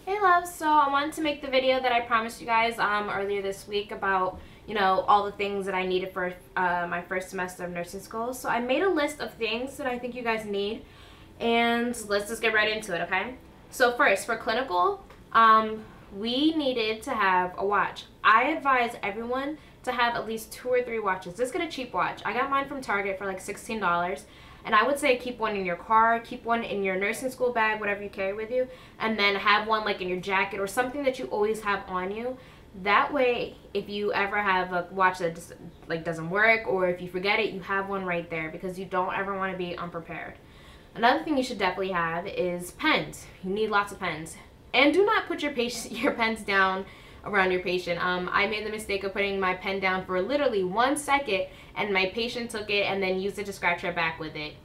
Hey loves, so I wanted to make the video that I promised you guys earlier this week about, all the things that I needed for my first semester of nursing school. So I made a list of things that I think you guys need, and let's just get right into it, okay? So first, for clinical, we needed to have a watch. I advise everyone to have at least 2 or 3 watches. Just get a cheap watch. I got mine from Target for like $16. And I would say keep one in your car, keep one in your nursing school bag, whatever you carry with you, and then have one like in your jacket or something that you always have on you. That way, if you ever have a watch that just doesn't work, or if you forget it, you have one right there because you don't ever want to be unprepared. Another thing you should definitely have is pens. You need lots of pens. And do not put your pens down around your patient. I made the mistake of putting my pen down for literally 1 second, and my patient took it and then used it to scratch her back with it.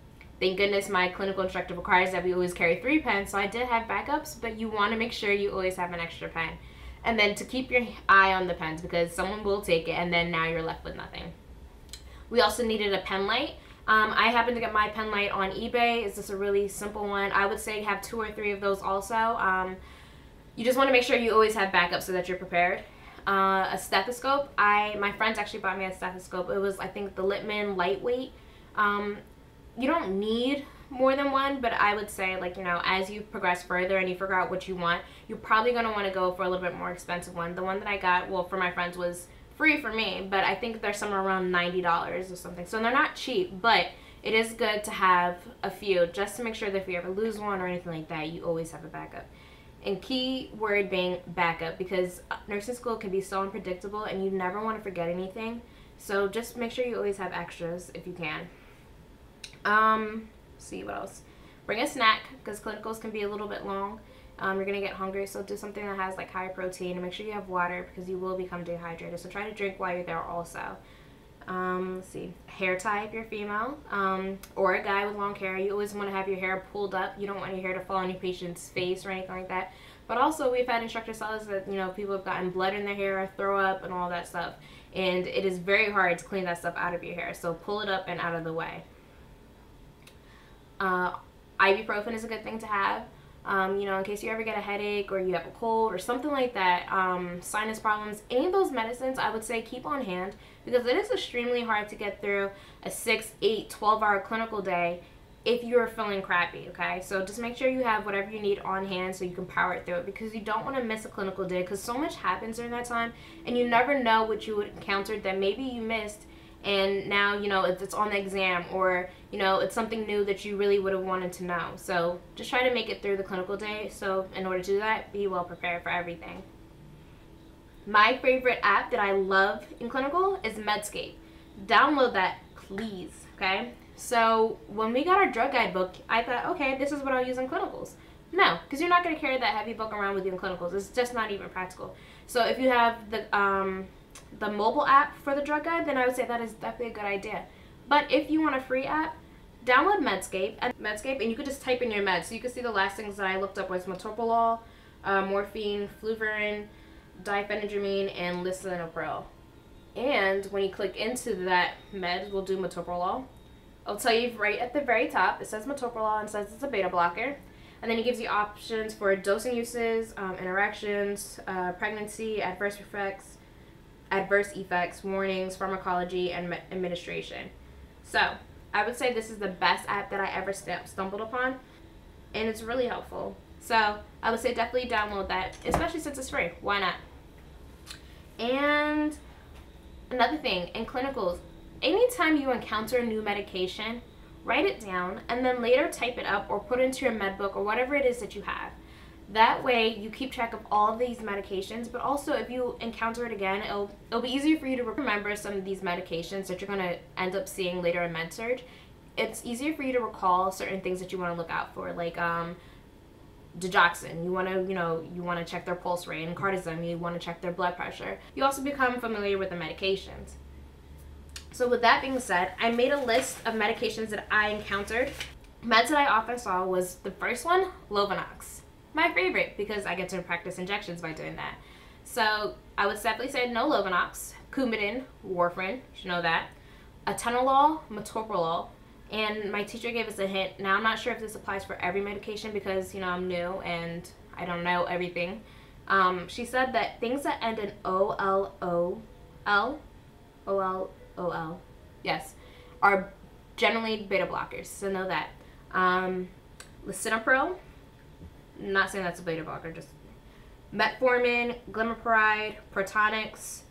Thank goodness my clinical instructor requires that we always carry 3 pens, so I did have backups, but you want to make sure you always have an extra pen. And then to keep your eye on the pens because someone will take it and then now you're left with nothing. We also needed a Penlight. I happened to get my Penlight on eBay. It's just a really simple one. I would say have 2 or 3 of those also. You just want to make sure you always have backups so that you're prepared. A stethoscope. My friends actually bought me a stethoscope. It was, I think, the Littman lightweight. You don't need more than one, but I would say, as you progress further and you figure out what you want, you're probably going to want to go for a little bit more expensive one. The one that I got, well, for my friends was free for me, but I think they're somewhere around $90 or something. So they're not cheap, but it is good to have a few just to make sure that if you ever lose one or anything like that, you always have a backup. And key word being backup, because nursing school can be so unpredictable and you never want to forget anything. So just make sure you always have extras if you can. See what else. Bring a snack because clinicals can be a little bit long. You're going to get hungry, so do something that has like high protein, and make sure you have water because you will become dehydrated. So try to drink while you're there also. Let's see. Hair tie if you're female, or a guy with long hair. You always want to have your hair pulled up. You don't want your hair to fall on your patient's face or anything like that. But also, we've had instructors tell us that, people have gotten blood in their hair, throw up, and all that stuff. And it is very hard to clean that stuff out of your hair. So pull it up and out of the way. Ibuprofen is a good thing to have. In case you ever get a headache or you have a cold or something like that, sinus problems, any of those medicines, I would say keep on hand because it is extremely hard to get through a 6, 8, 12-hour clinical day if you're feeling crappy, okay? So just make sure you have whatever you need on hand so you can power it through it because you don't want to miss a clinical day because so much happens during that time and you never know what you would encounter that maybe you missed and now, it's on the exam or, it's something new that you really would have wanted to know. So just try to make it through the clinical day. So in order to do that, be well prepared for everything. My favorite app that I love in clinical is Medscape. Download that, please, okay? So when we got our drug guide book, I thought, okay, this is what I'll use in clinicals. No, because you're not going to carry that heavy book around with you in clinicals. It's just not even practical. So if you have the mobile app for the drug guide, then I would say that is definitely a good idea. But if you want a free app, download Medscape, and you could just type in your meds. So you can see the last things that I looked up was Metoprolol, morphine, fluvarin, diphenhydramine, and lisinopril. And when you click into that med, we'll do Metoprolol. I'll tell you right at the very top, it says Metoprolol and says it's a beta blocker. And then it gives you options for dosing uses, interactions, pregnancy, adverse effects, warnings, pharmacology, and administration. So I would say this is the best app that I ever stumbled upon, and it's really helpful. So I would say definitely download that, especially since it's free. Why not? And another thing, in clinicals, anytime you encounter a new medication, write it down and then later type it up or put it into your med book or whatever it is that you have. That way you keep track of all of these medications, but also if you encounter it again, it'll be easier for you to remember some of these medications that you're going to end up seeing later in med-surg. It's easier for you to recall certain things that you want to look out for, like digoxin. You want to check their pulse rate, and cortisone, you want to check their blood pressure. You also become familiar with the medications. So with that being said, I made a list of medications that I encountered. Meds that I often saw was the first one, Lovenox. My favorite because I get to practice injections by doing that. So I would definitely say no Lovenox, Coumadin, warfarin, you should know that, atenolol, metoprolol, And my teacher gave us a hint. Now, I'm not sure if this applies for every medication because, you know, I'm new and I don't know everything. She said that things that end in O-L-O-L, yes, are generally beta blockers, so know that. Lisinopril, not saying that's a beta blocker, just metformin, glimepiride, Protonix,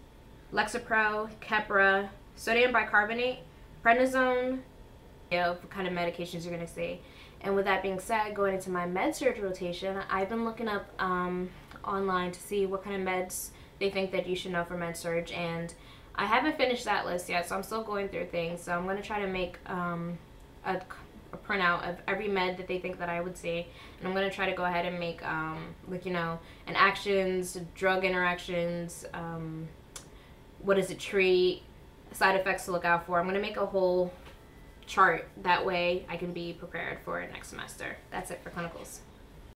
Lexapro, Keppra, sodium bicarbonate, prednisone, what kind of medications you're going to see. And with that being said, going into my med-surg rotation, I've been looking up online to see what kind of meds they think that you should know for med-surg, and I haven't finished that list yet, so I'm still going through things. So I'm going to try to make a printout of every med that they think that I would see, and I'm going to try to go ahead and make like, you know, an actions, drug interactions, what does it treat, side effects to look out for. I'm going to make a whole chart, that way I can be prepared for next semester. That's it for clinicals.